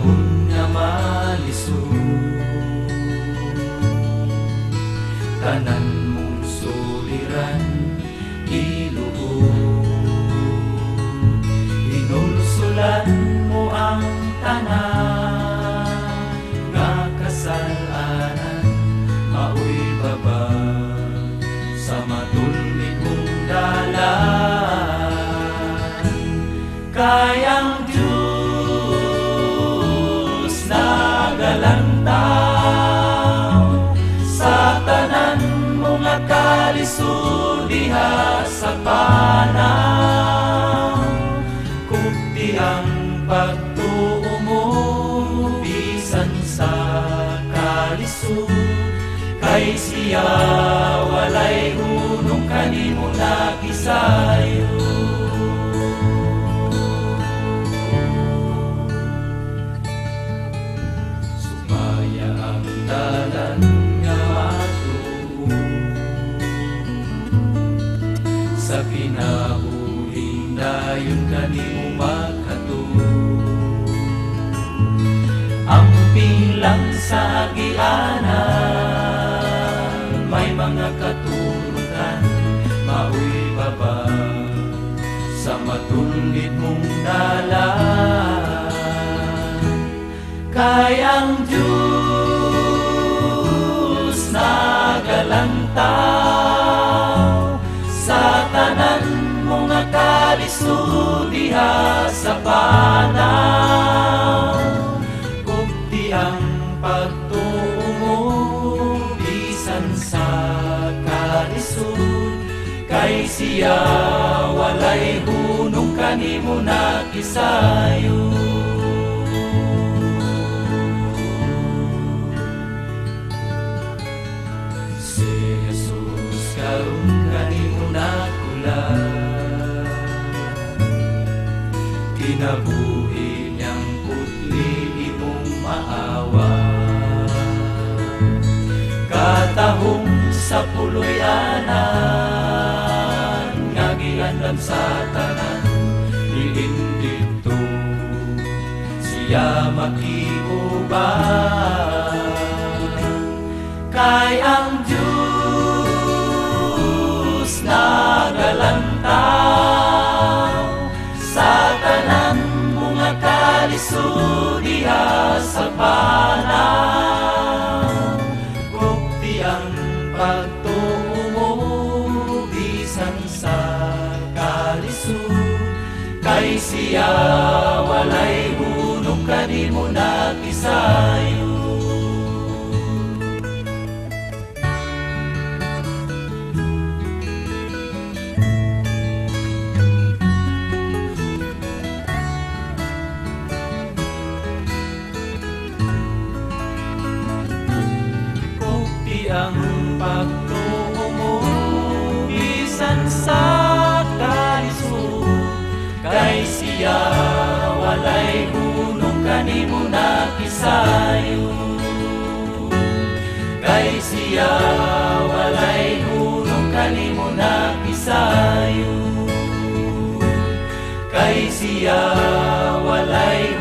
panahon nga malisod, tanan mong suliran iluhod. Hinulsulan mo ang tanan nga kasalanan, maoy babag sa matulid mong dalan. Kayang Diyos nagalantaw sa tanan mga kalisod diha sa panaw. Kupti ang pagtuo mo bisan sa kalisod, kay siya walay hunong kanimo nagisayo. Sumaya ang dalan nga matuo sa kinabuhing dayon kanimo makatuo. Ang pilang sa agianan may mga katurutan, maoy babag sa matulid mong dalan. Kayang Diyos nagalantaw sa tanan mga kalisod diha sa panaw. Kupti ang pagtuo mo bisan sa kalisod, kay siya walay hunong kanimo nagisayo. Si Jesus karon kanimo nakulang, kinabuhi niyang putli imong maawa. Katahong sa puloy-anan nga giandam sa tanan, diin dito siya makiubang. Kay ang Diyos nagalantaw sa tanan mga kalisod diha sa panaw. Kupti ang pagtuo mo bisan sa kalisod, kay siya walay hunong kanimo nagisayo. Ang pagtuo mo bisan sa kalisod, kay siya walay hunong kanimo nagisayo. Kay siya walay hunong kanimo nagisayo. Kay siya walay